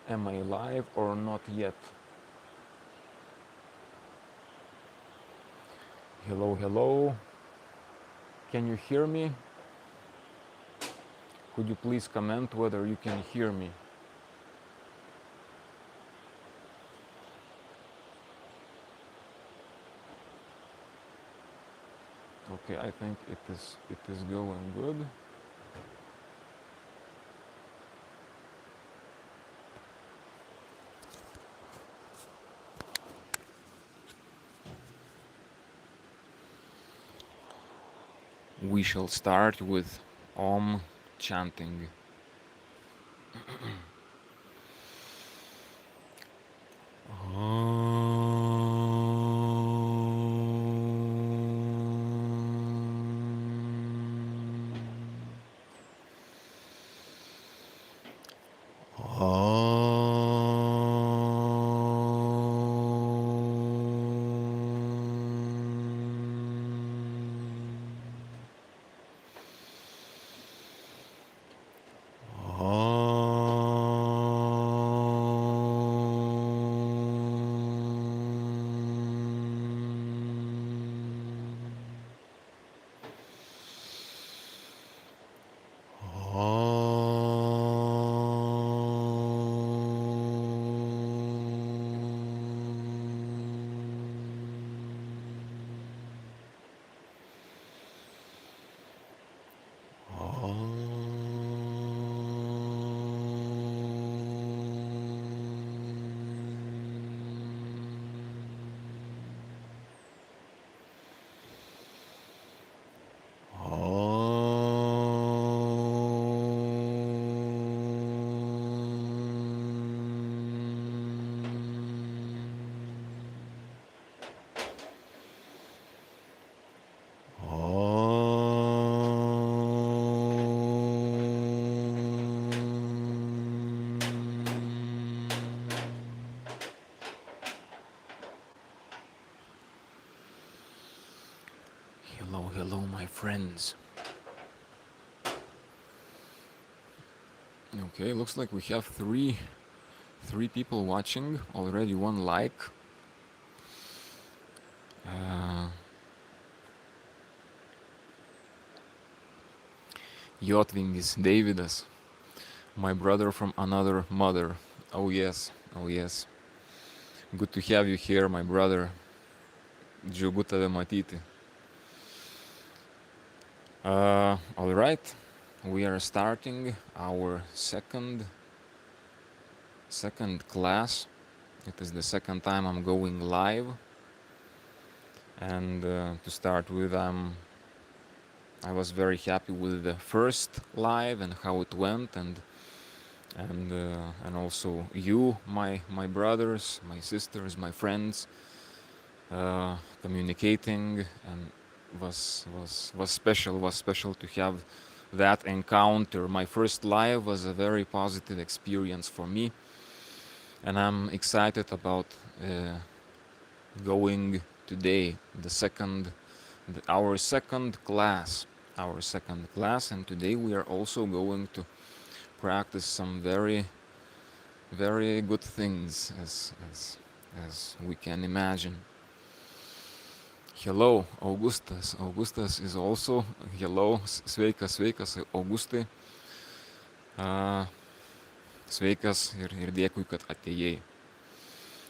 Am I live or not yet? Hello, hello. Can you hear me? Could you please comment whether you can hear me? Okay, I think it is going good. We shall start with Om chanting. Hello, hello, my friends. Okay, looks like we have three people watching already. One like. Jotvingis Davidas, my brother from another mother. Oh yes, oh yes. Good to have you here, my brother. Džiugu tave matyti. All right, we are starting our second class. It is the second time I'm going live, and to start with, I was very happy with the first live and how it went, and also you, my brothers, my sisters, my friends, communicating, and was special. Was special to have that encounter. My first live was a very positive experience for me, and I'm excited about going today, our second class, and today we are also going to practice some very, very good things, as we can imagine. Hello, Augustas. Augustas is also hello. Sveikas, Augustai. Sveikas ir dėkui, kad atėjai.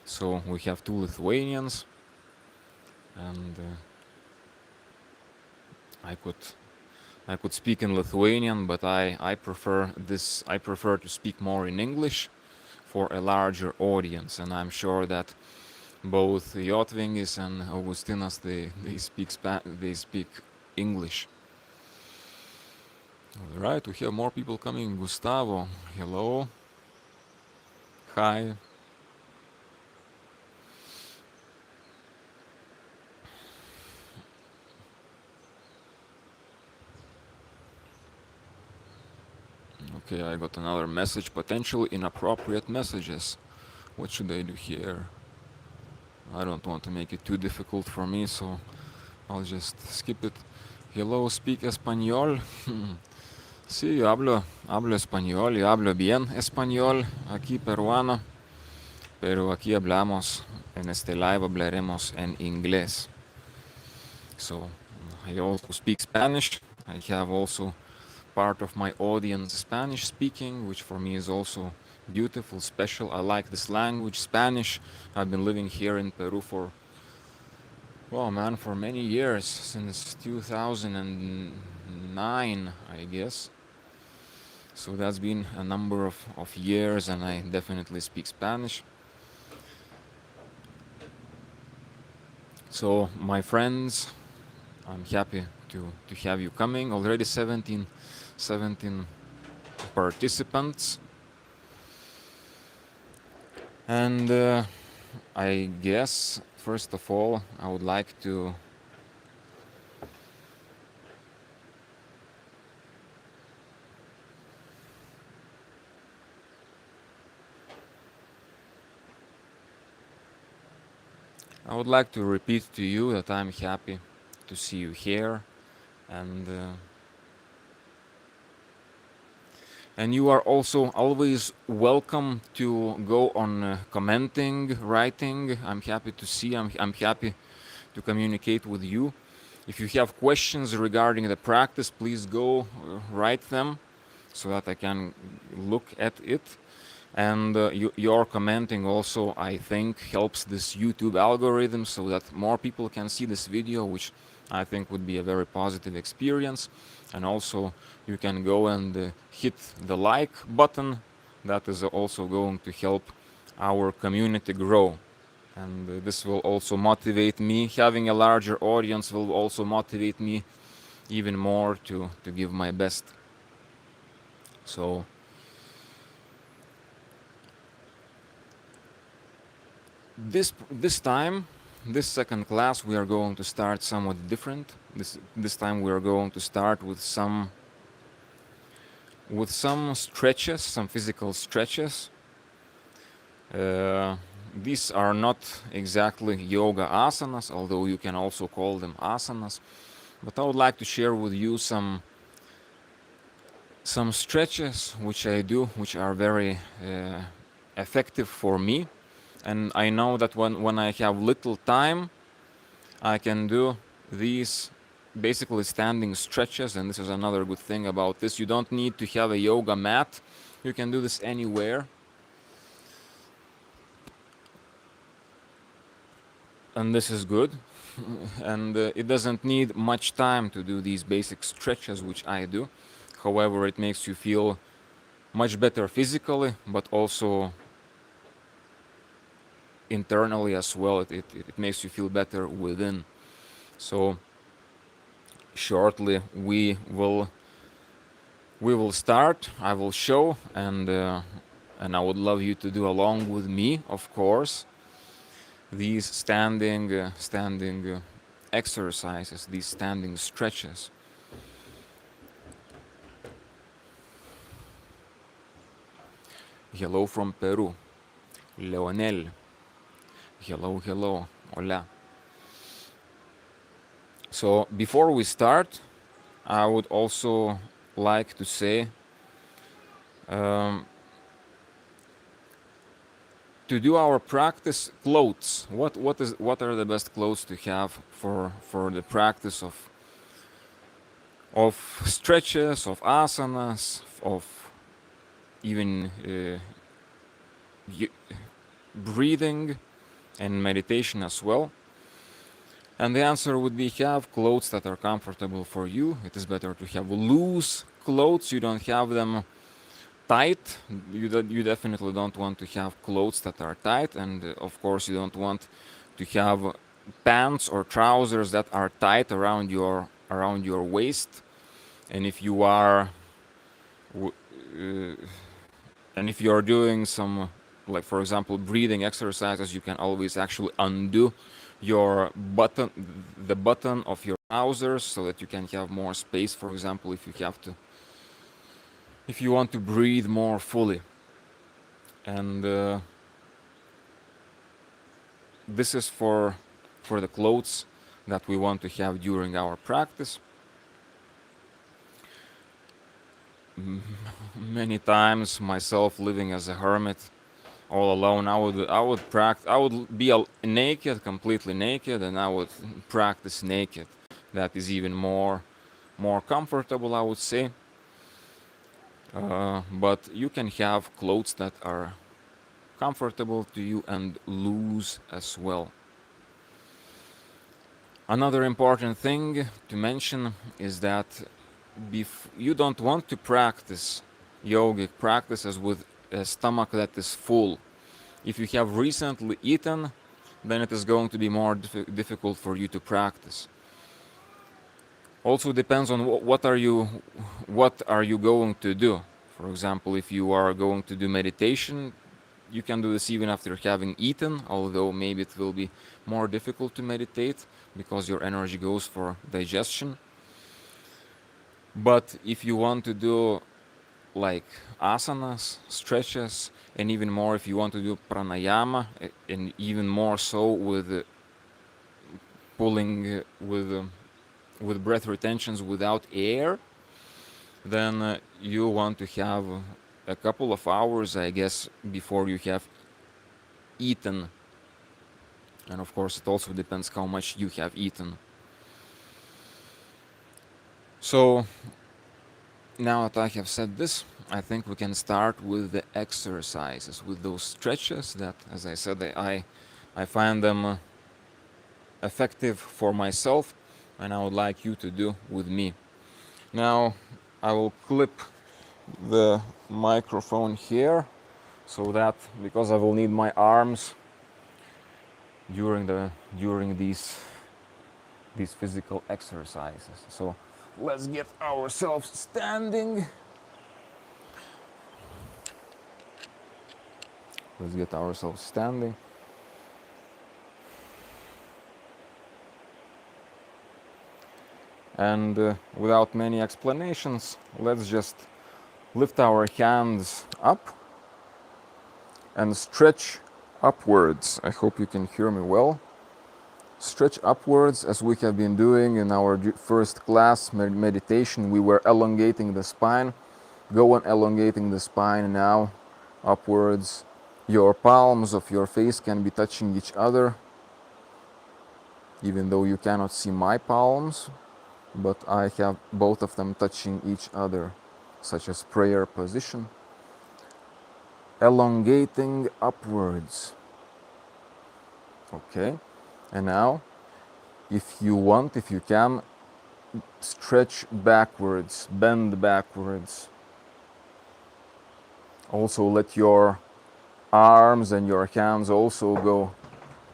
So we have two Lithuanians, and I could speak in Lithuanian, but I prefer to speak more in English for a larger audience, and I'm sure that both Jotvingis and Augustinas they speak English. All right, we have more people coming. Gustavo, hello. Hi. Okay, I got another message. Potentially inappropriate messages. What should I do here? I don't want to make it too difficult for me, so I'll just skip it. Hello, speak Espanol. Sí, hablo español y hablo bien español, aquí peruano, pero aquí hablamos, en este live hablaremos en inglés. So, I also speak Spanish. I have also part of my audience Spanish speaking, which for me is also beautiful, special. I like this language, Spanish. I've been living here in Peru for, well, man, for many years, since 2009, I guess. So that's been a number of years, and I definitely speak Spanish. So, my friends, I'm happy to have you coming. Already 17 participants. And I guess, first of all, I would like to repeat to you that I'm happy to see you here, and you are also always welcome to go on commenting, writing. I'm happy to see. I'm happy to communicate with you. If you have questions regarding the practice, please go write them so that I can look at it. And your commenting also, I think, helps this YouTube algorithm so that more people can see this video, which I think would be a very positive experience. And also, you can go and hit the like button. That is also going to help our community grow. And this will also motivate me. Having a larger audience will also motivate me even more to give my best. So, this time, this second class, we are going to start somewhat different. This time we are going to start with some stretches, some physical stretches. These are not exactly yoga asanas, although you can also call them asanas. But I would like to share with you some stretches which I do, which are very effective for me. And I know that when I have little time, I can do these basically standing stretches, and this is another good thing about this. You don't need to have a yoga mat. You can do this anywhere. And this is good. And it doesn't need much time to do these basic stretches, which I do. However, it makes you feel much better physically, but also internally as well. It makes you feel better within. So shortly we will start. I will show, and I would love you to do along with me, of course, these standing exercises, these standing stretches. Hello from Peru, Leonel. Hello, hola. So before we start, I would also like to say, to do our practice, clothes. What are the best clothes to have for the practice of stretches, of asanas, of even breathing and meditation as well? And the answer would be, have clothes that are comfortable for you. It is better to have loose clothes. You don't have them tight. You definitely don't want to have clothes that are tight, and of course you don't want to have pants or trousers that are tight around your waist. And if you are doing some, like for example, breathing exercises, you can always actually undo the button of your trousers so that you can have more space, for example, if you want to breathe more fully. And this is for the clothes that we want to have during our practice. many times myself living as a hermit all alone, I would be naked, completely naked, and I would practice naked. That is even more comfortable, I would say. But you can have clothes that are comfortable to you and loose as well. Another important thing to mention is that you don't want to practice yogic practices with a stomach that is full. If you have recently eaten, then it is going to be more difficult for you to practice. Also depends on what are you going to do. For example, if you are going to do meditation, you can do this even after having eaten, although maybe it will be more difficult to meditate because your energy goes for digestion. But if you want to do like asanas, stretches, and even more if you want to do pranayama, and even more so with pulling with breath retentions without air, then you want to have a couple of hours, I guess, before you have eaten. And of course, it also depends how much you have eaten. So now that I have said this, I think we can start with the exercises, with those stretches that, as I said, I find them effective for myself, and I would like you to do with me. Now I will clip the microphone here so that, because I will need my arms during these physical exercises. So let's get ourselves standing. Let's get ourselves standing. And without many explanations, let's just lift our hands up and stretch upwards. I hope you can hear me well. Stretch upwards, as we have been doing in our first class meditation. We were elongating the spine. Go on elongating the spine now, upwards. Your palms of your face can be touching each other, even though you cannot see my palms, but I have both of them touching each other, such as prayer position. Elongating upwards. Okay, and now, if you can, stretch backwards, bend backwards. Also let your arms and your hands also go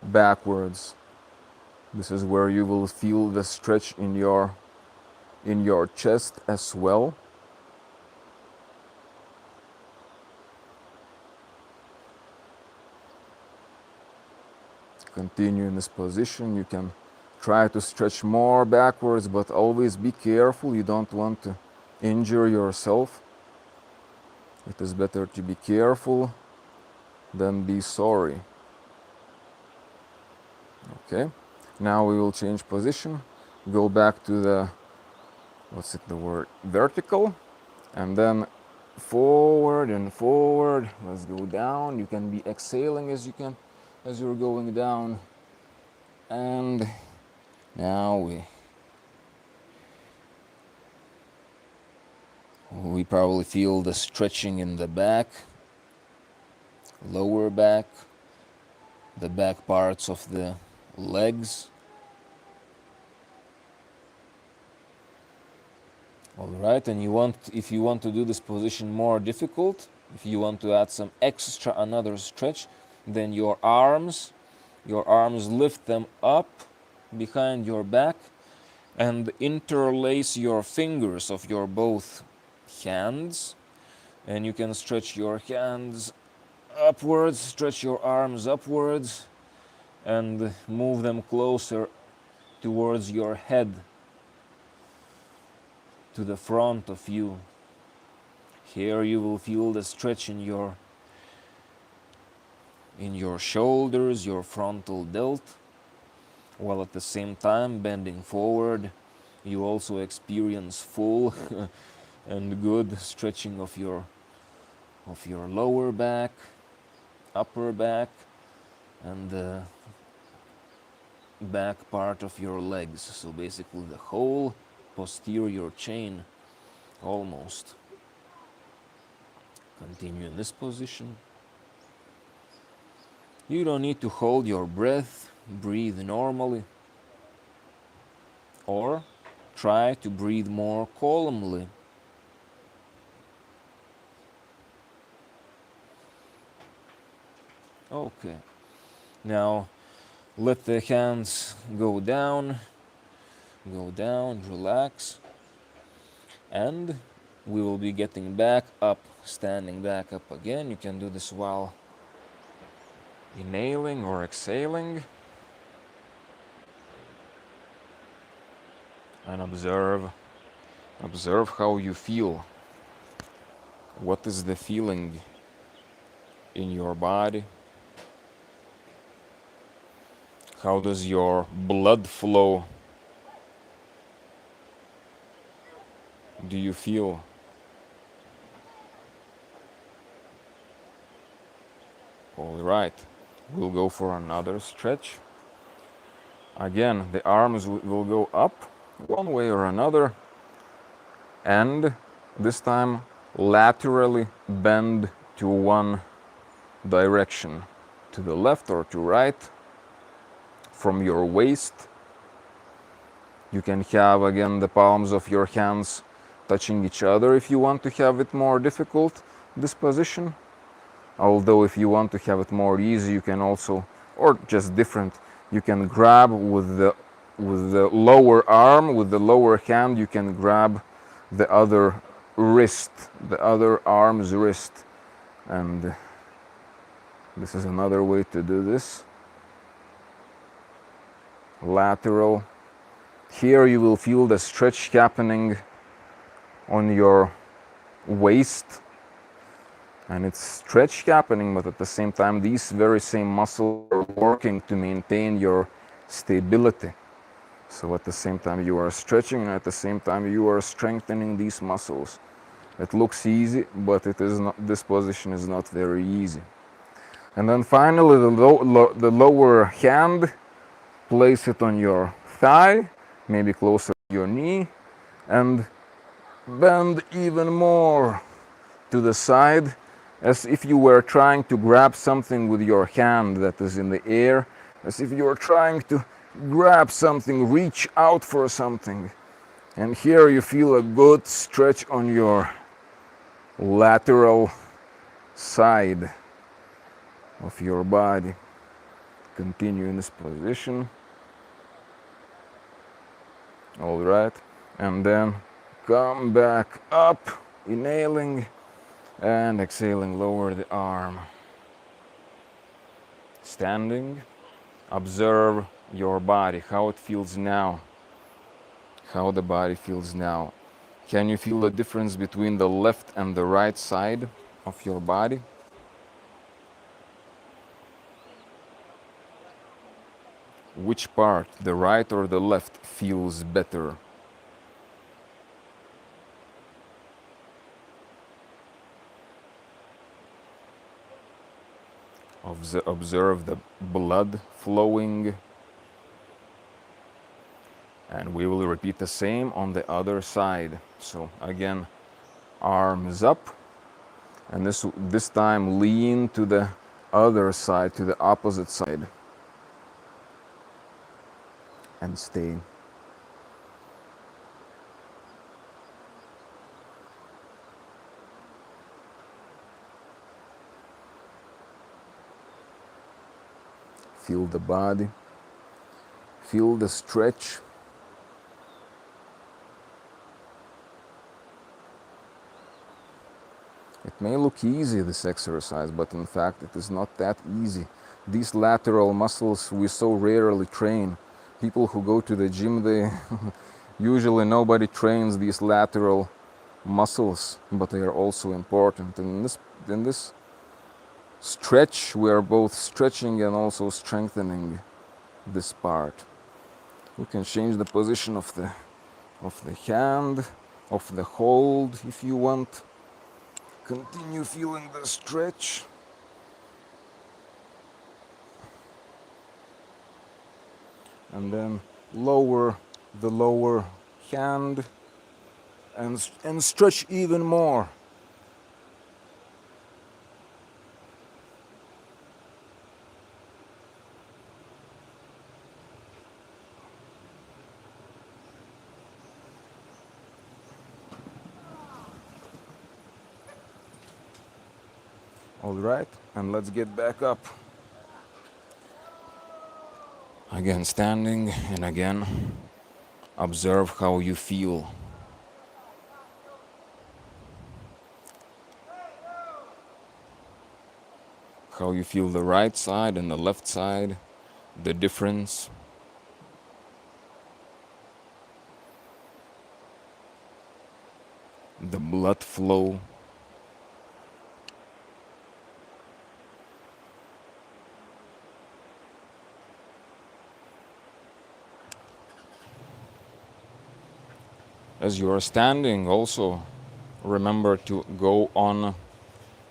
backwards. This is where you will feel the stretch in your chest as well. Continue in this position. You can try to stretch more backwards, but always be careful. You don't want to injure yourself. It is better to be careful than be sorry. Okay, now we will change position. Go back to the, vertical, and then forward and forward. Let's go down. You can be exhaling as you're going down. And now we probably feel the stretching in the back, lower back, the back parts of the legs. All right, and if you want to do this position more difficult, if you want to add some extra, another stretch, then your arms lift them up behind your back and interlace your fingers of your both hands, and you can stretch your hands upwards, stretch your arms upwards, and move them closer towards your head, to the front of you. Here you will feel the stretch in your shoulders, your frontal delt, while at the same time bending forward. You also experience full and good stretching of your lower back, upper back, and the back part of your legs. So basically the whole posterior chain almost. Continue in this position. You don't need to hold your breath. Breathe normally. Or try to breathe more calmly. Okay. Now let the hands go down, relax, and we will be getting back up, standing back up again. You can do this while inhaling or exhaling, and observe how you feel. What is the feeling in your body? How does your blood flow? Do you feel? All right, we'll go for another stretch. Again, the arms will go up one way or another, and this time laterally bend to one direction, to the left or to right, from your waist. You can have again the palms of your hands touching each other if you want to have it more difficult, this position. Although if you want to have it more easy, you can also, or just different, you can grab with the lower arm, with the lower hand, you can grab the other wrist, the other arm's wrist. And this is another way to do this. Lateral. Here you will feel the stretch happening on your waist, and it's stretch happening, but at the same time these very same muscles are working to maintain your stability. So at the same time you are stretching, and at the same time you are strengthening these muscles. It looks easy, but it is not. This position is not very easy. And then finally the lower hand, place it on your thigh, maybe closer to your knee, and bend even more to the side, as if you were trying to grab something with your hand that is in the air, as if you were trying to grab something, reach out for something. And here you feel a good stretch on your lateral side of your body. Continue in this position. All right, and then come back up, inhaling and exhaling, lower the arm. Standing, observe your body, how it feels now, how the body feels now. Can you feel the difference between the left and the right side of your body? Which part, the right or the left, feels better? Observe the blood flowing, and we will repeat the same on the other side. So again, arms up, and this time lean to the other side, to the opposite side, and stay. Feel the body, feel the stretch. It may look easy, this exercise, but in fact it is not that easy. These lateral muscles we so rarely train. People who go to the gym, they usually nobody trains these lateral muscles, but they are also important. And in this stretch, we are both stretching and also strengthening this part. We can change the position of the hand, of the hold if you want. Continue feeling the stretch. And then lower the lower hand and stretch even more. All right, and let's get back up. Again, standing, and again, observe how you feel. How you feel the right side and the left side, the difference. The blood flow. As you are standing, also remember to go on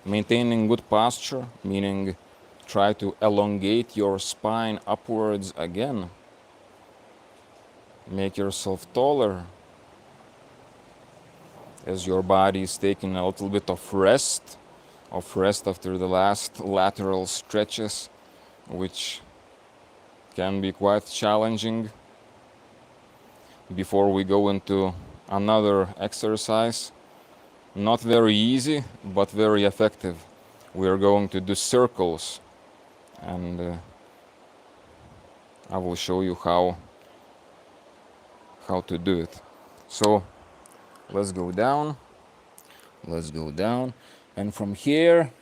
maintaining good posture, meaning try to elongate your spine upwards again. Make yourself taller as your body is taking a little bit of rest after the last lateral stretches, which can be quite challenging. Before we go into another exercise, not very easy, but very effective. We are going to do circles, and I will show you how to do it. So let's go down, and from here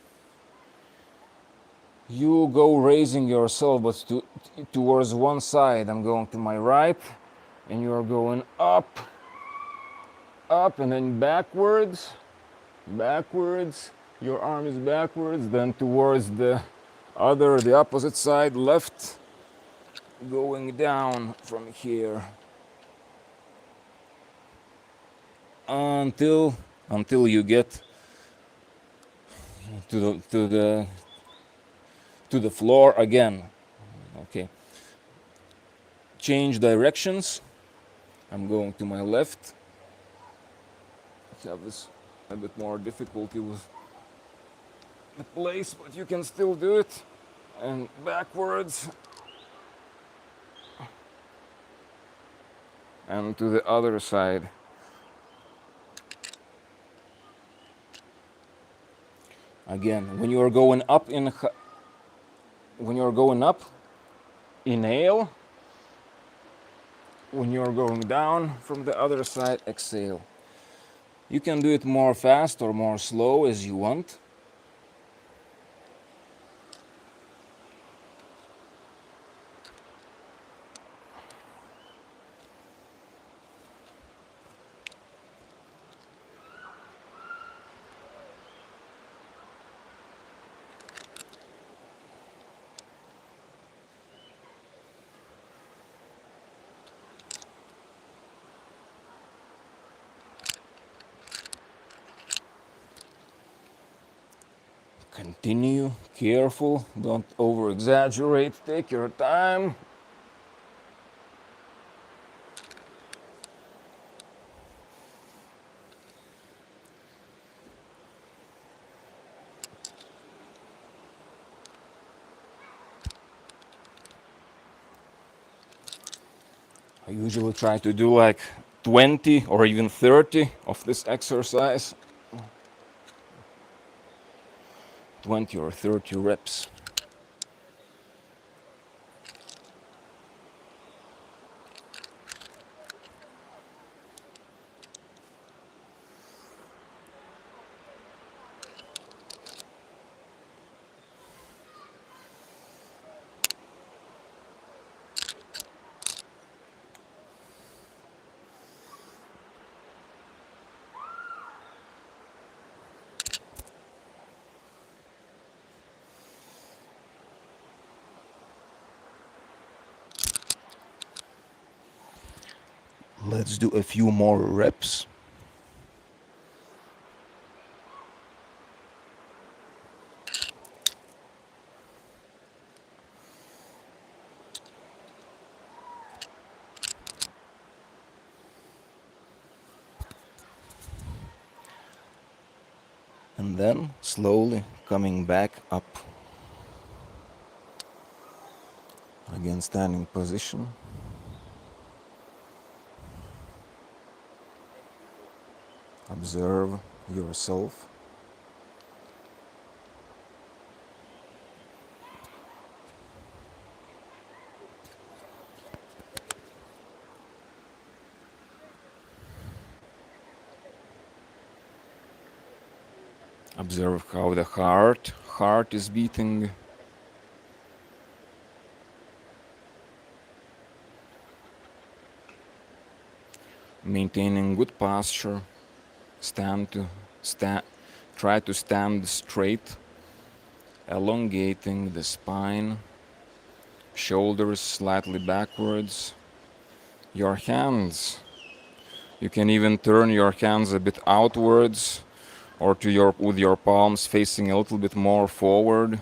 you go raising yourself, but towards one side. I'm going to my right, and you are going up, and then backwards. Your arm is backwards, then towards the opposite side, left, going down from here until you get to the floor again. Okay. Change directions. I'm going to my left. I have this a bit more difficulty with the place, but you can still do it. And backwards. And to the other side. Again, when you are going up, inhale. When you are going down from the other side, exhale. You can do it more fast or more slow as you want. Continue, careful, don't over exaggerate, take your time. I usually try to do like 20 or even 30 of this exercise. 20 or 30 reps. Let's do a few more reps. then slowly coming back up. Again, standing position. Observe yourself. Observe how the heart is beating. Maintaining good posture. Try to stand straight, elongating the spine, shoulders slightly backwards. Your hands, you can even turn your hands a bit outwards or with your palms facing a little bit more forward.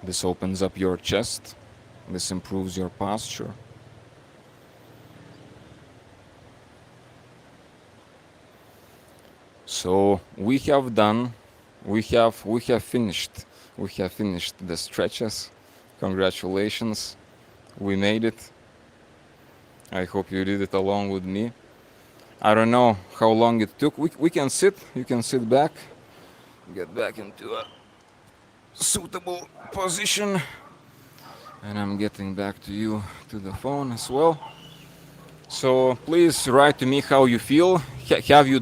This opens up your chest. This improves your posture. So we have finished the stretches. Congratulations, we made it. I hope you did it along with me. I don't know how long it took. We can sit. You can sit back. Get back into a suitable position. And I'm getting back to you to the phone as well. So please write to me how you feel. Have you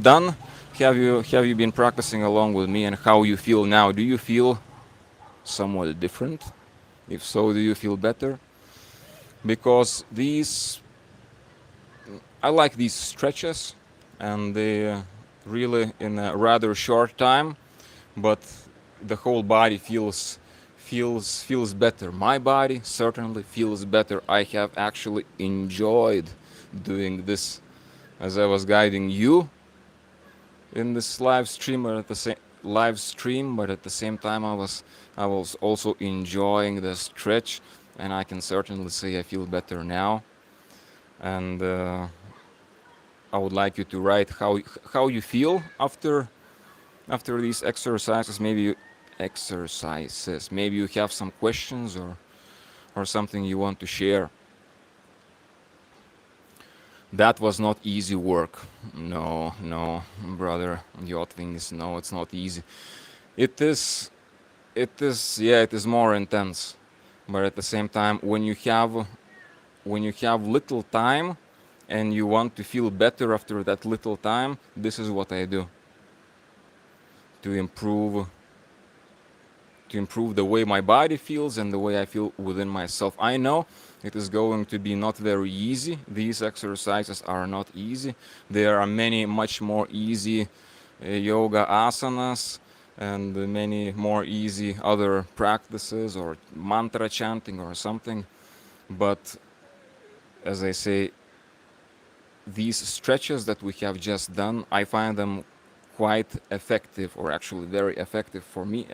been practicing along with me, and how you feel now? Do you feel somewhat different? If so, do you feel better? Because I like these stretches, and they really in a rather short time, but the whole body feels better. My body certainly feels better. I have actually enjoyed doing this as I was guiding you in this live stream, but at the same time I was also enjoying the stretch, and I can certainly say I feel better now. And I would like you to write how you feel after these exercises. Maybe you have some questions or something you want to share. That was not easy work. No, brother Yotvings, no, it's not easy. It is more intense. But at the same time, when you have little time and you want to feel better after that little time, this is what I do to improve the way my body feels and the way I feel within myself. I know it is going to be not very easy. These exercises are not easy. There are many much more easy yoga asanas and many more easy other practices or mantra chanting or something. But as I say, these stretches that we have just done, I find them quite effective, or actually very effective for me,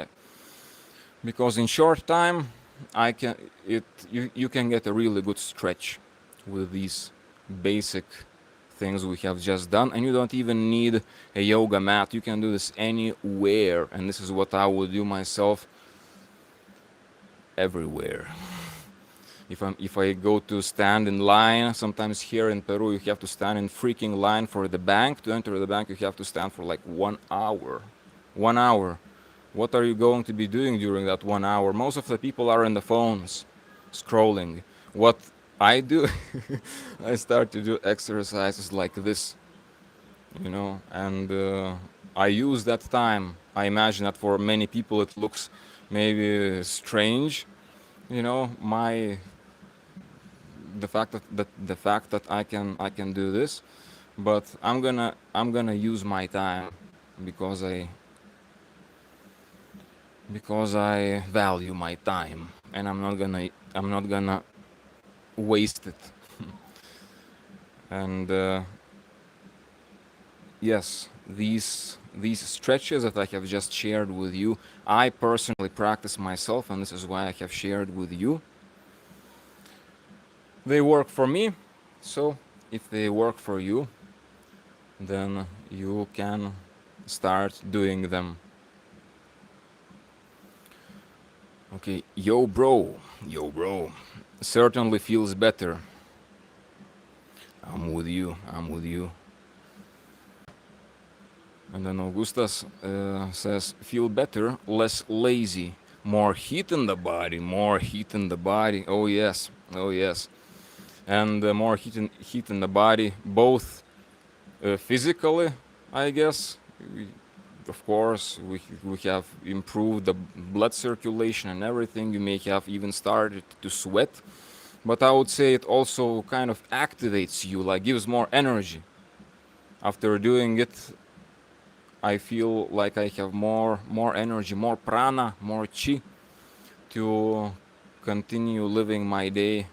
because in short time you can get a really good stretch with these basic things we have just done, and you don't even need a yoga mat. You can do this anywhere, and this is what I would do myself everywhere. If I go to stand in line, sometimes here in Peru you have to stand in freaking line for the bank. To enter the bank you have to stand for like 1 hour. 1 hour. What are you going to be doing during that 1 hour? Most of the people are on the phones, scrolling. What I do, I start to do exercises like this, and I use that time. I imagine that for many people it looks maybe strange, the fact that I can do this, but I'm gonna use my time because I value my time, and I'm not gonna waste it. And yes, these stretches that I have just shared with you, I personally practice myself, and this is why I have shared with you. They work for me, so if they work for you, then you can start doing them. Okay, yo bro, certainly feels better. I'm with you, I'm with you. And then Augustus says, feel better, less lazy, more heat in the body, more heat in the body. Oh yes, oh yes. And more heat in the body, both physically, I guess. Of course, we have improved the blood circulation and everything. You may have even started to sweat. But I would say it also kind of activates you, like gives more energy. After doing it, I feel like I have more energy, more prana, more chi to continue living my day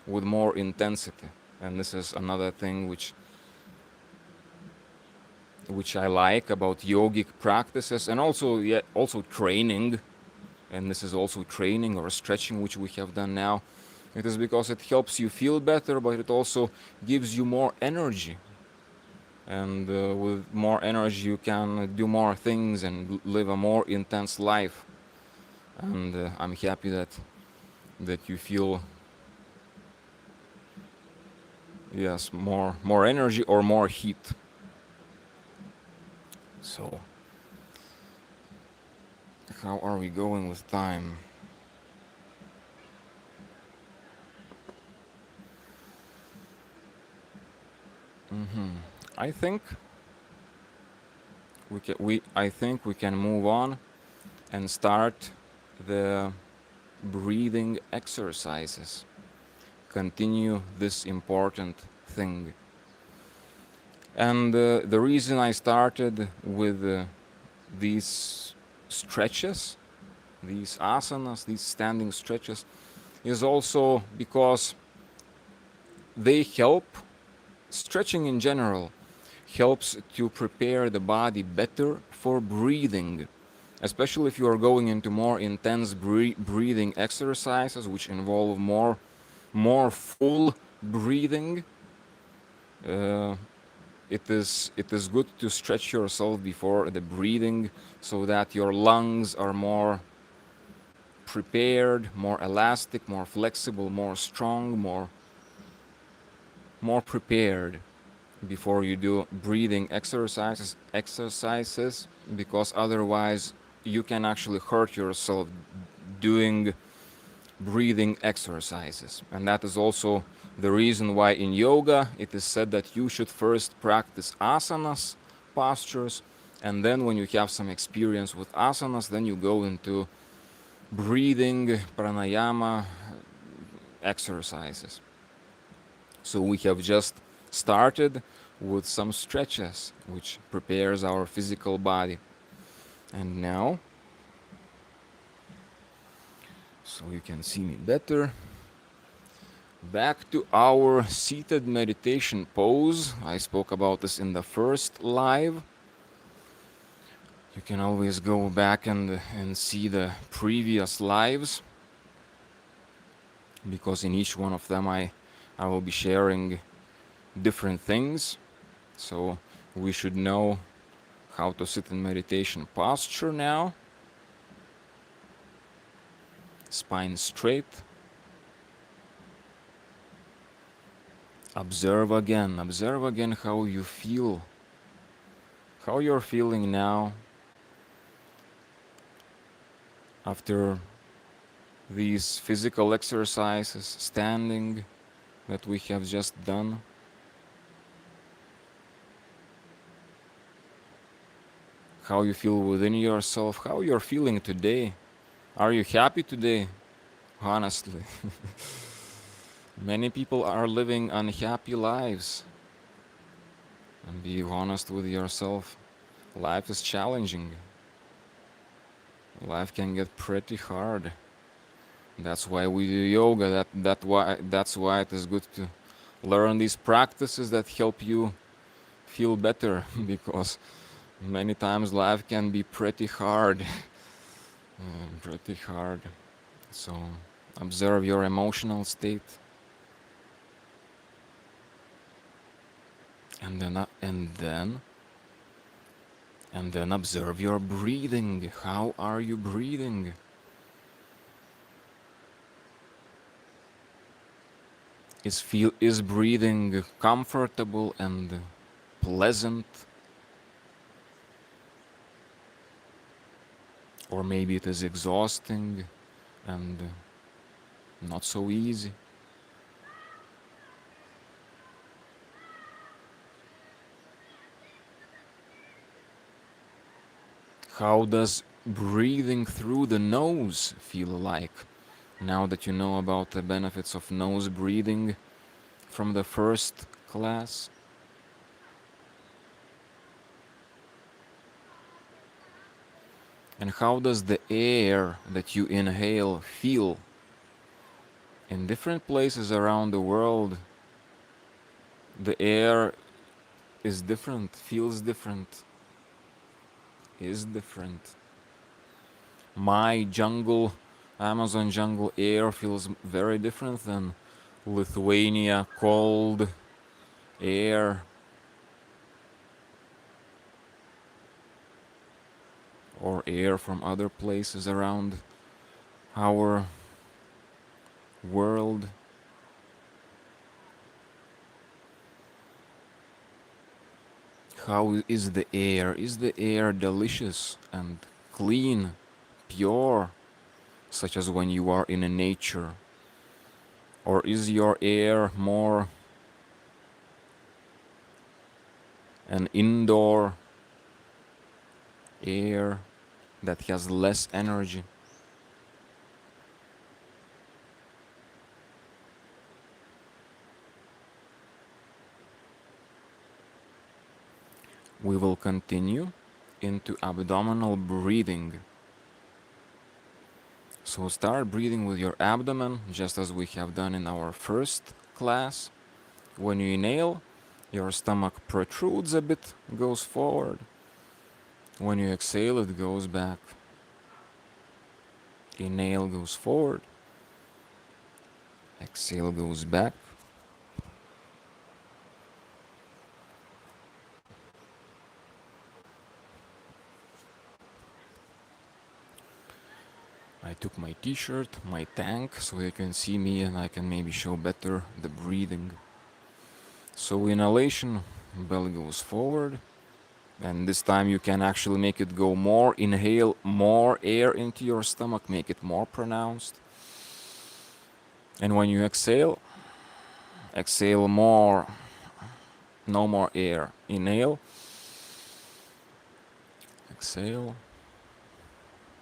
with more intensity. And this is another thing which I like about yogic practices, and also also training. And this is also training or stretching, which we have done now. It is because it helps you feel better, but it also gives you more energy. And with more energy, you can do more things and live a more intense life. And I'm happy that you feel, yes, more energy or more heat. So how are we going with time? I think I think we can move on and start the breathing exercises. Continue this important thing. And the reason I started with these stretches, these asanas, these standing stretches, is also because they help. Stretching in general helps to prepare the body better for breathing, especially if you are going into more intense breathing exercises which involve more full breathing. Uh, it is good to stretch yourself before the breathing so that your lungs are more prepared, more elastic, more flexible, more strong, more prepared before you do breathing exercises, because otherwise you can actually hurt yourself doing breathing exercises. And that is also the reason why in yoga it is said that you should first practice asanas, postures, and then when you have some experience with asanas, then you go into breathing pranayama exercises. So we have just started with some stretches which prepares our physical body. And now, so you can see me better, back to our seated meditation pose. I spoke about this in the first live. You can always go back and see the previous lives, because in each one of them I will be sharing different things. So we should know how to sit in meditation posture now. Spine straight. Observe again how you feel, how you're feeling now after these physical exercises, standing, that we have just done. How you feel within yourself, how you're feeling today. Are you happy today? Honestly. Many people are living unhappy lives. And be honest with yourself. Life is challenging. Life can get pretty hard. That's why we do yoga. That's why it is good to learn these practices that help you feel better because many times life can be pretty hard. Pretty hard. So observe your emotional state. And then observe your breathing. How are you breathing? Is breathing comfortable and pleasant, or maybe it is exhausting and not so easy? How does breathing through the nose feel like? Now that you know about the benefits of nose breathing from the first class, and how does the air that you inhale feel in different places around the world? The air is different, feels different, is different. My jungle, Amazon jungle air feels very different than Lithuania cold air, or air from other places around our world. How is the air? Is the air delicious and clean, pure, such as when you are in a nature? Or is your air more an indoor air that has less energy? We will continue into abdominal breathing. So start breathing with your abdomen, just as we have done in our first class. When you inhale, your stomach protrudes a bit, goes forward. When you exhale, it goes back. Inhale goes forward. Exhale goes back. I took my t-shirt, my tank, so you can see me and I can maybe show better the breathing. So inhalation, belly goes forward. And this time you can actually make it go more. Inhale more air into your stomach, make it more pronounced. And when you exhale, exhale more, no more air. Inhale, exhale.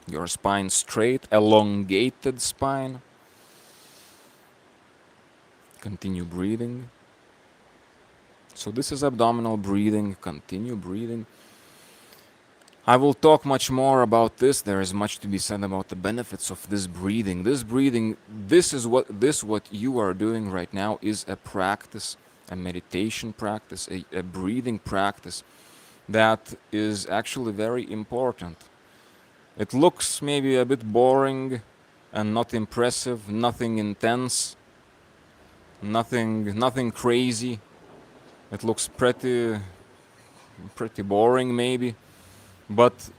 Your spine straight, elongated spine. Continue breathing. So this is abdominal breathing. Continue breathing. I will talk much more about this. There is much to be said about the benefits of this breathing. This what you are doing right now is a practice, a meditation practice, a breathing practice that is actually very important. It looks maybe a bit boring and not impressive, nothing intense, nothing crazy. It looks pretty boring maybe, but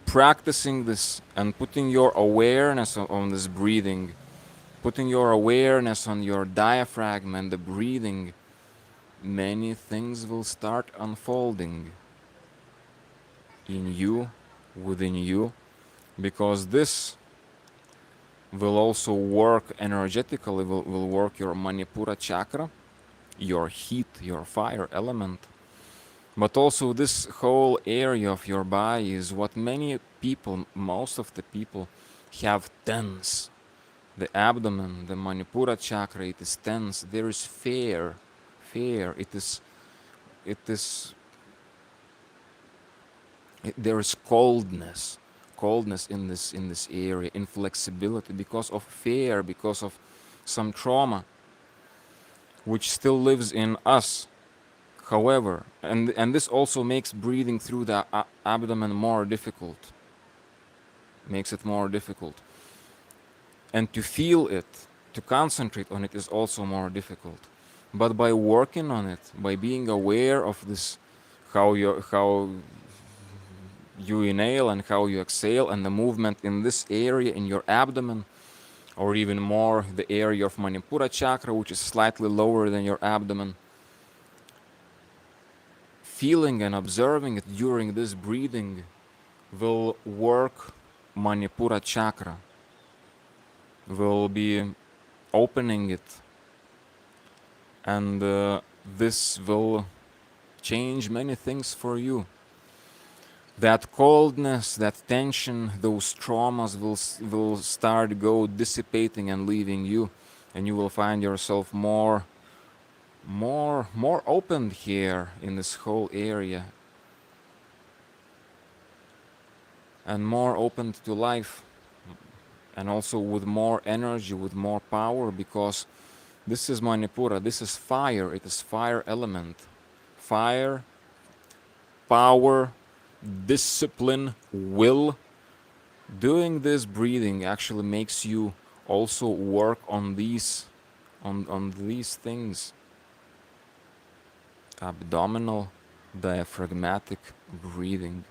practicing this and putting your awareness on this breathing, putting your awareness on your diaphragm and the breathing, many things will start unfolding in you, within you, because this will also work energetically, will work your Manipura Chakra, your heat, your fire element. But also this whole area of your body is what many people, most of the people, have tense. The abdomen, the Manipura chakra, it is tense. There is fear. It is, there is coldness in this area, inflexibility, because of fear, because of some trauma which still lives in us. However, and this also makes breathing through the abdomen more difficult, makes it more difficult. And to feel it, to concentrate on it is also more difficult. But by working on it, by being aware of this, how you inhale and how you exhale, and the movement in this area in your abdomen, or even more the area of Manipura Chakra, which is slightly lower than your abdomen, feeling and observing it during this breathing will work Manipura Chakra, will be opening it, and this will change many things for you. That coldness, that tension, those traumas will start go dissipating and leaving you, and you will find yourself more open here in this whole area, and more open to life, and also with more energy, with more power, because this is Manipura, this is fire, it is fire element. Fire, power, discipline, will. Doing this breathing actually makes you also work on these things. Abdominal, diaphragmatic breathing.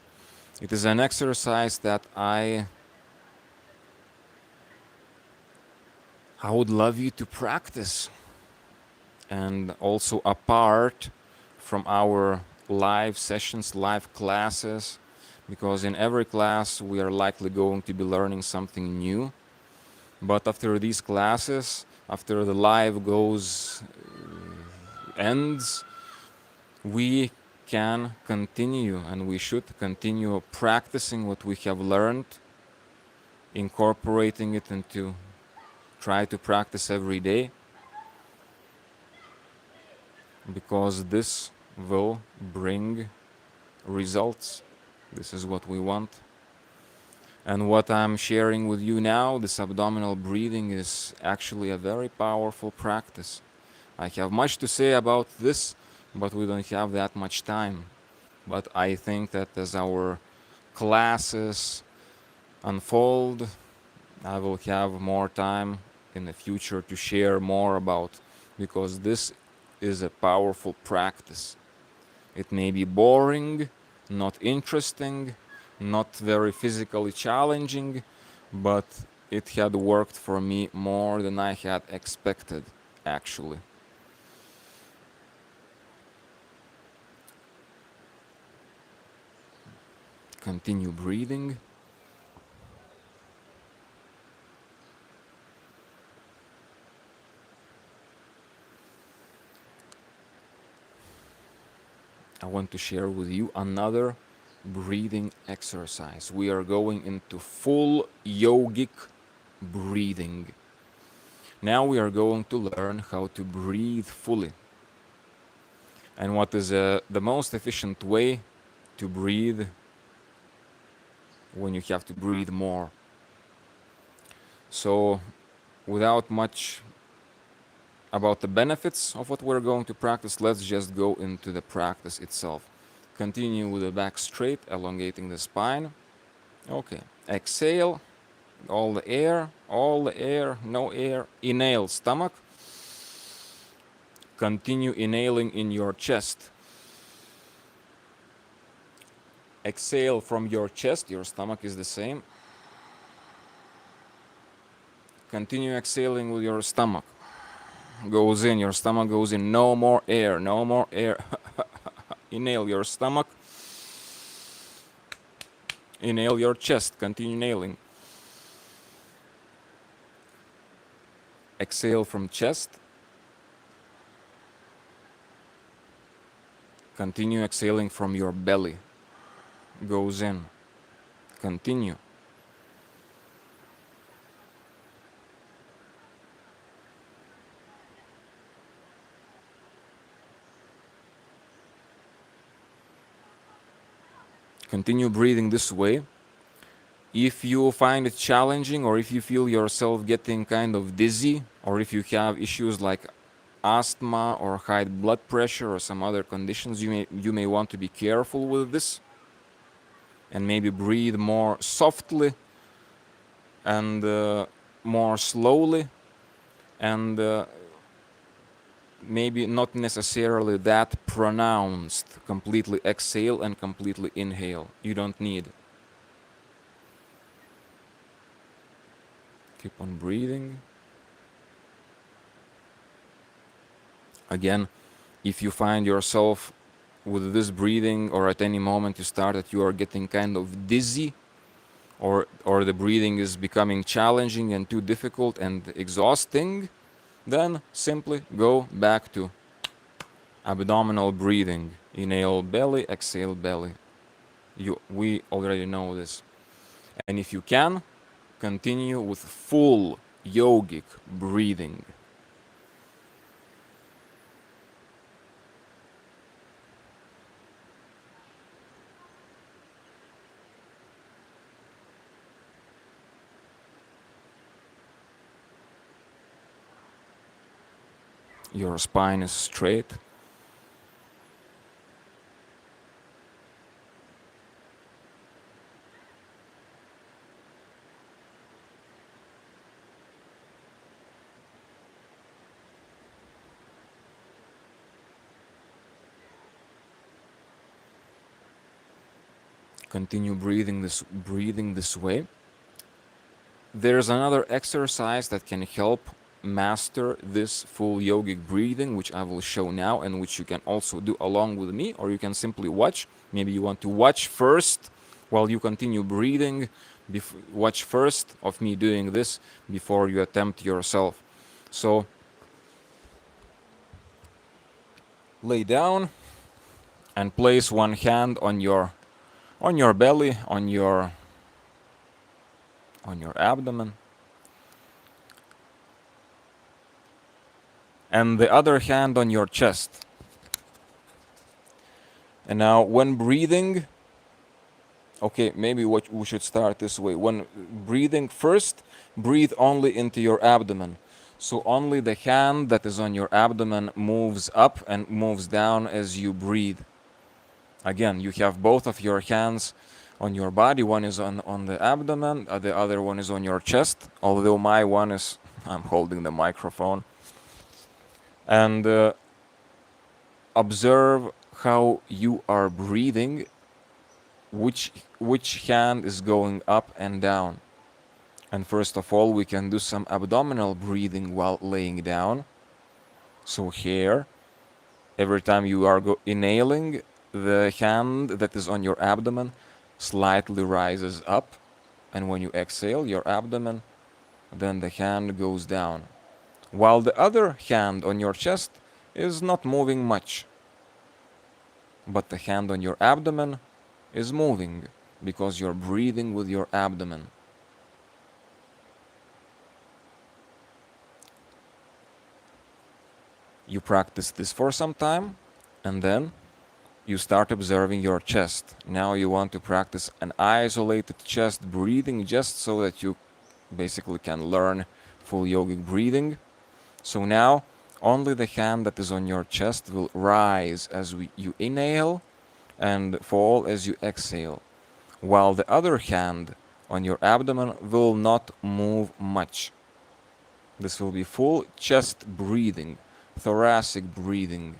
It is an exercise that I would love you to practice, and also apart from our live sessions, live classes, because in every class we are likely going to be learning something new. But after these classes, after the live ends, we can continue, and we should continue practicing what we have learned, incorporating it into try to practice every day, because this will bring results. This is what we want. And what I'm sharing with you now, this abdominal breathing, is actually a very powerful practice. I have much to say about this, but we don't have that much time. But I think that as our classes unfold, I will have more time in the future to share more about, because this is a powerful practice. It may be boring, not interesting, not very physically challenging, but it had worked for me more than I had expected, actually. Continue breathing. I want to share with you another breathing exercise. We are going into full yogic breathing. Now we are going to learn how to breathe fully, and what is the most efficient way to breathe when you have to breathe more. So, without much about the benefits of what we're going to practice, let's just go into the practice itself. Continue with the back straight, elongating the spine. Okay, exhale, all the air, no air. Inhale, stomach. Continue inhaling in your chest. Exhale from your chest, your stomach is the same. Continue exhaling with your stomach. Goes in, your stomach goes in. No more air, no more air. Inhale your stomach. Inhale your chest, continue inhaling. Exhale from chest. Continue exhaling from your belly. Goes in. Continue. Continue breathing this way. If you find it challenging, or if you feel yourself getting kind of dizzy, or if you have issues like asthma or high blood pressure or some other conditions, you may want to be careful with this, and maybe breathe more softly and more slowly, and maybe not necessarily that pronounced. Completely exhale and completely inhale. You don't need. Keep on breathing. Again, if you find yourself with this breathing, or at any moment you start that you are getting kind of dizzy, or the breathing is becoming challenging and too difficult and exhausting, then simply go back to abdominal breathing. Inhale belly, exhale belly. We already know this. And if you can, continue with full yogic breathing. Your spine is straight. Continue breathing this way. There's another exercise that can help master this full yogic breathing, which I will show now, and which you can also do along with me, or you can simply watch. Maybe you want to watch first while you continue breathing. Watch first of me doing this before you attempt yourself. So lay down and place one hand on your belly, on your abdomen, and the other hand on your chest. And now when breathing, okay, maybe we should start this way. When breathing, first breathe only into your abdomen. So only the hand that is on your abdomen moves up and moves down as you breathe. Again, you have both of your hands on your body. One is on the abdomen, the other one is on your chest. Although my one is, I'm holding the microphone. And observe how you are breathing, which hand is going up and down. And first of all, we can do some abdominal breathing while laying down. So here, every time you are inhaling, the hand that is on your abdomen slightly rises up. And when you exhale your abdomen, then the hand goes down. While the other hand on your chest is not moving much. But the hand on your abdomen is moving because you're breathing with your abdomen. You practice this for some time, and then you start observing your chest. Now you want to practice an isolated chest breathing just so that you basically can learn full yogic breathing. So now only the hand that is on your chest will rise as you inhale and fall as you exhale, while the other hand on your abdomen will not move much. This will be full chest breathing, thoracic breathing.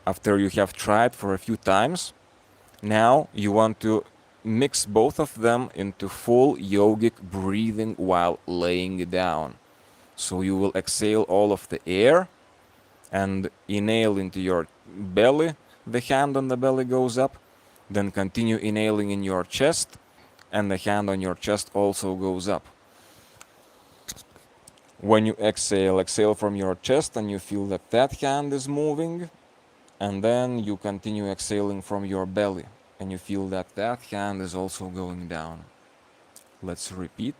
After you have tried for a few times, now you want to mix both of them into full yogic breathing while laying down. So you will exhale all of the air and inhale into your belly. The hand on the belly goes up. Then continue inhaling in your chest, and the hand on your chest also goes up. When you exhale from your chest and you feel that that hand is moving, and then you continue exhaling from your belly and you feel that that hand is also going down. Let's repeat.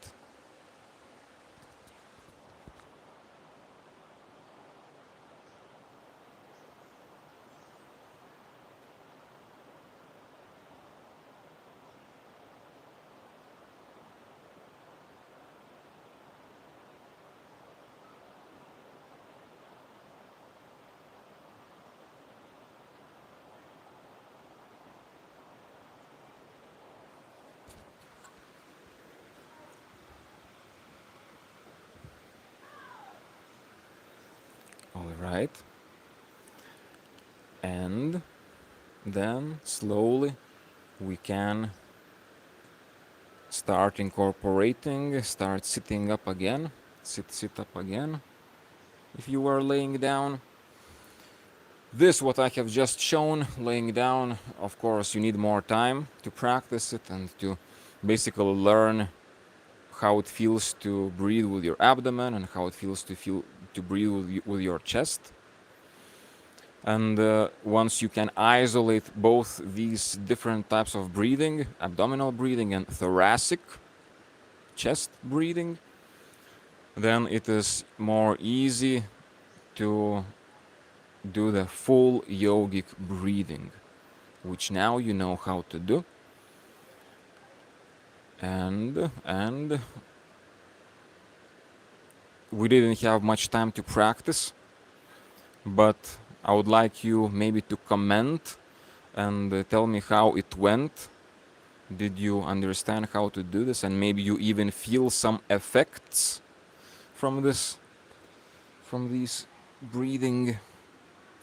right? And then slowly we can start incorporating, start sitting up again. Sit up again. If you are laying down, this what I have just shown, laying down, of course you need more time to practice it and to basically learn how it feels to breathe with your abdomen and how it feels to breathe with your chest. And once you can isolate both these different types of breathing, abdominal breathing and thoracic chest breathing, then it is more easy to do the full yogic breathing, which now you know how to do. And we didn't have much time to practice, but I would like you maybe to comment and tell me how it went. Did you understand how to do this? And maybe you even feel some effects from this, from these breathing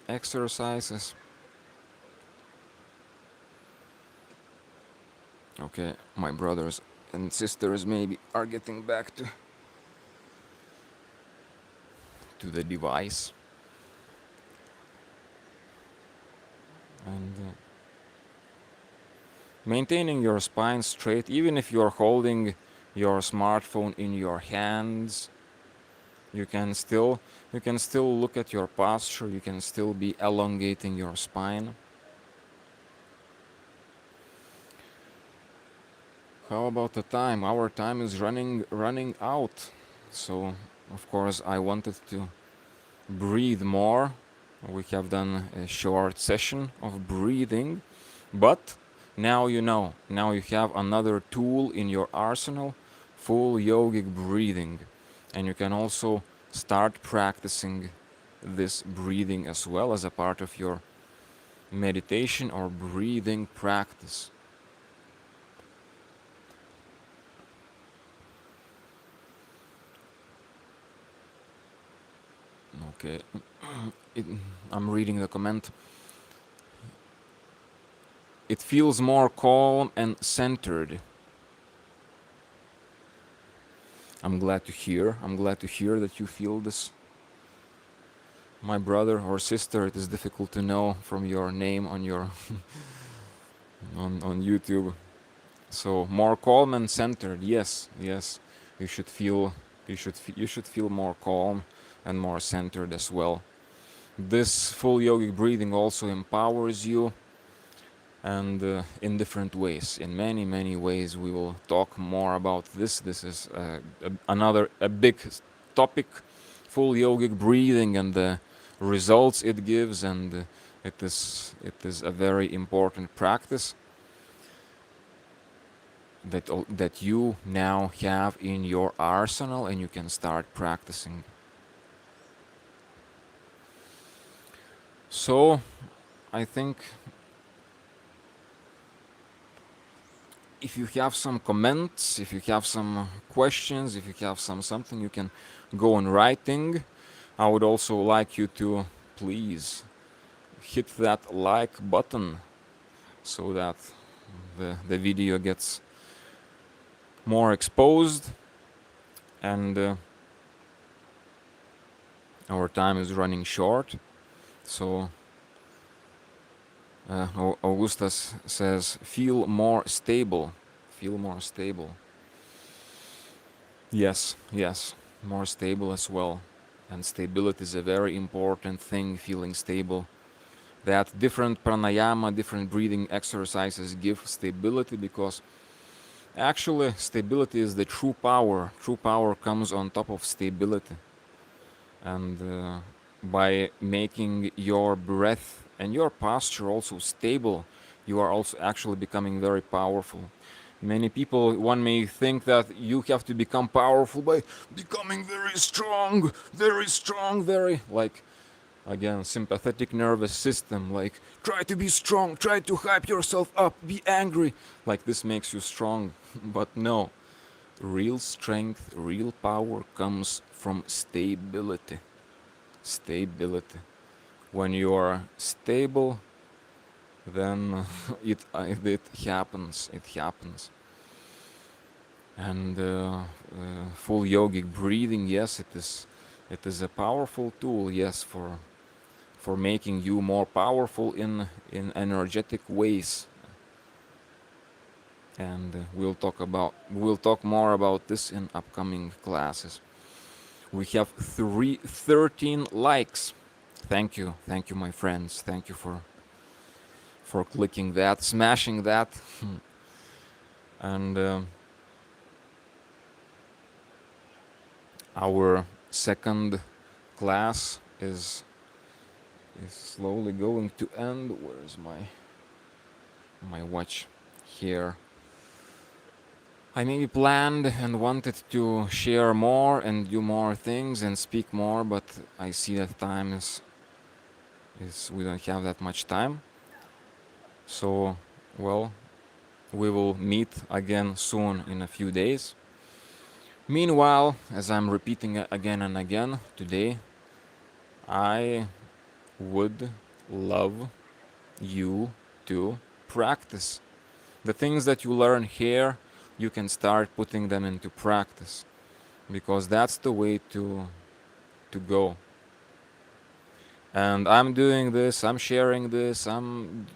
exercises. Okay, my brothers and sisters maybe are getting back to the device. And maintaining your spine straight, even if you're holding your smartphone in your hands, you can still look at your posture, you can still be elongating your spine. How about the time? Our time is running out. So of course I wanted to breathe more. We have done a short session of breathing, but now you know. Now you have another tool in your arsenal, full yogic breathing. And you can also start practicing this breathing as well as a part of your meditation or breathing practice. Okay, I'm reading the comment. It feels more calm and centered. I'm glad to hear that you feel this. My brother or sister, it is difficult to know from your name on your on YouTube. So more calm and centered. Yes. You should feel more calm and more centered as well. This full yogic breathing also empowers you, and in different ways, in many ways. We will talk more about this. This is a big topic, full yogic breathing and the results it gives, and it is a very important practice that you now have in your arsenal, and you can start practicing. So I think if you have some comments, if you have some questions, if you have something, you can go on writing. I would also like you to please hit that like button so that the video gets more exposed, and our time is running short. So Augustus says, feel more stable. Yes, more stable as well. And stability is a very important thing, feeling stable. That different pranayama, different breathing exercises give stability, because actually stability is the true power. True power comes on top of stability. And by making your breath and your posture also stable, you are also actually becoming very powerful. Many people, one may think that you have to become powerful by becoming very strong, very, like, again, sympathetic nervous system, like, try to be strong, try to hype yourself up, be angry, like this makes you strong. But no, real strength, real power comes from stability. stability. When you are stable, then it happens. It happens. And full yogic breathing, yes, it is. It is a powerful tool, yes, for making you more powerful in energetic ways. And we'll talk more about this in upcoming classes. We have 13 likes. Thank you, my friends. Thank you for clicking that, smashing that, and our second class is slowly going to end. Where is my watch? Here. I maybe planned and wanted to share more and do more things and speak more, but I see that time is we don't have that much time. So, well, we will meet again soon in a few days. Meanwhile, as I'm repeating it again and again today, I would love you to practice. The things that you learn here, you can start putting them into practice, because that's the way to go. And I'm doing this, I'm sharing this, I'm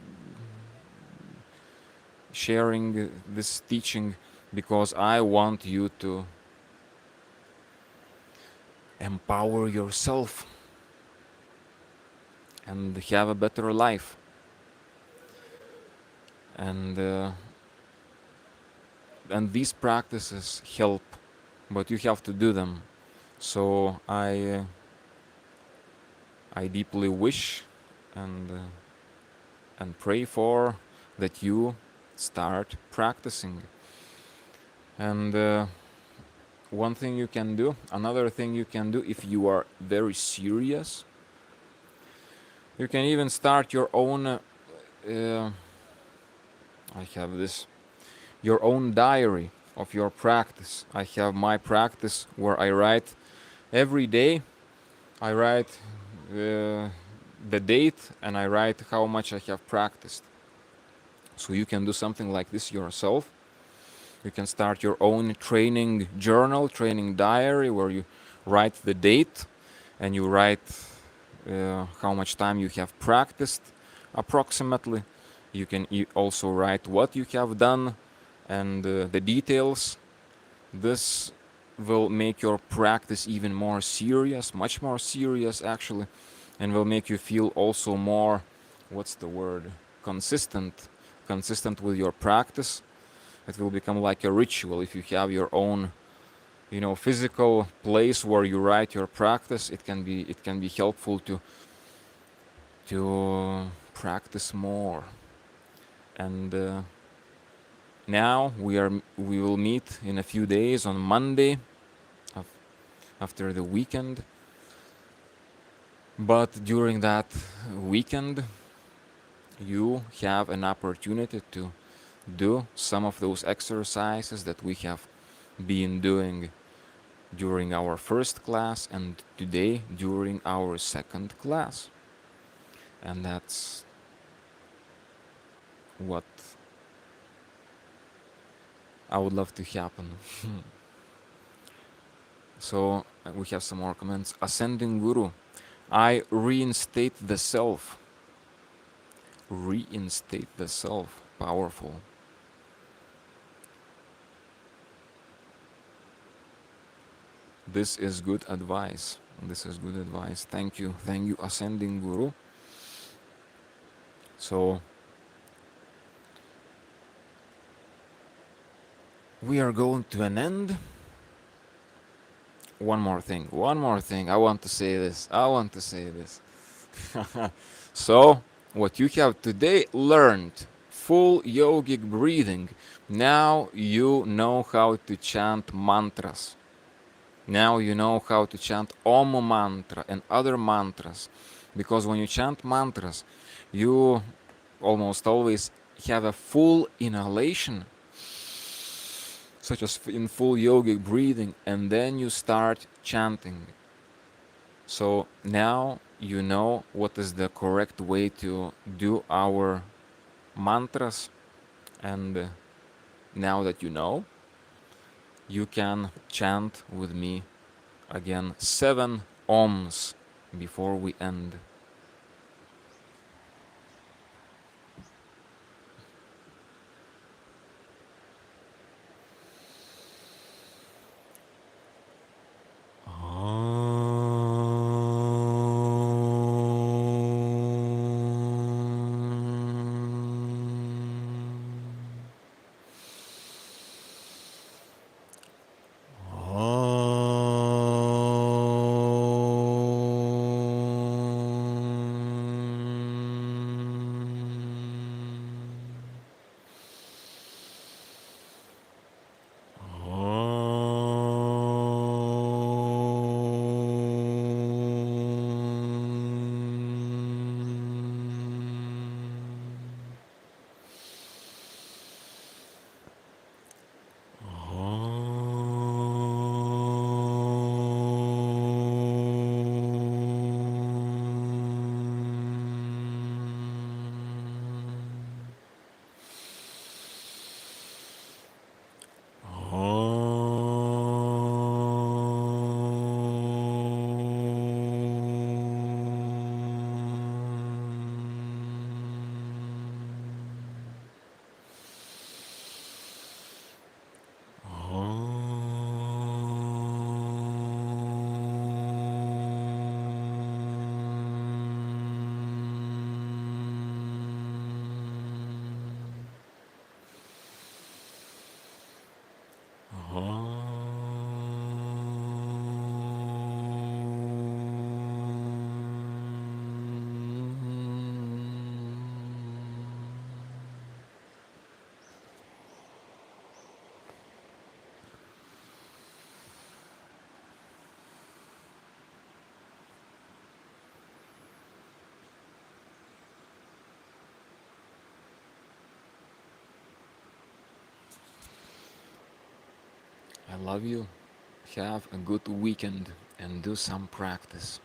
sharing this teaching because I want you to empower yourself and have a better life. And these practices help, but you have to do them. So I deeply wish and pray for that you start practicing. And one thing you can do, another thing you can do, if you are very serious, you can even start your own. I have this, your own diary of your practice. I have my practice where I write every day. I write the date and I write how much I have practiced. So you can do something like this yourself. You can start your own training journal, training diary, where you write the date and you write how much time you have practiced approximately. You can also write what you have done and the details. This will make your practice even more serious, much more serious actually, and will make you feel also more, what's the word, consistent with your practice. It will become like a ritual. If you have your own, physical place where you write your practice, it can be helpful to practice more. And now we will meet in a few days on Monday after the weekend. But during that weekend, you have an opportunity to do some of those exercises that we have been doing during our first class and today during our second class. And that's what I would love to happen. So we have some more comments. Ascending Guru, I reinstate the self. Reinstate the self. Powerful. This is good advice. This is good advice. Thank you. Thank you, Ascending Guru. So we are going to an end. One more thing. I want to say this. So, what you have today learned, full yogic breathing. Now you know how to chant mantras. Now you know how to chant Om mantra and other mantras. Because when you chant mantras, you almost always have a full inhalation, such as in full yogic breathing, and then you start chanting. So now you know what is the correct way to do our mantras, and now that you know, you can chant with me again 7 ohms before we end. I love you. Have a good weekend and do some practice.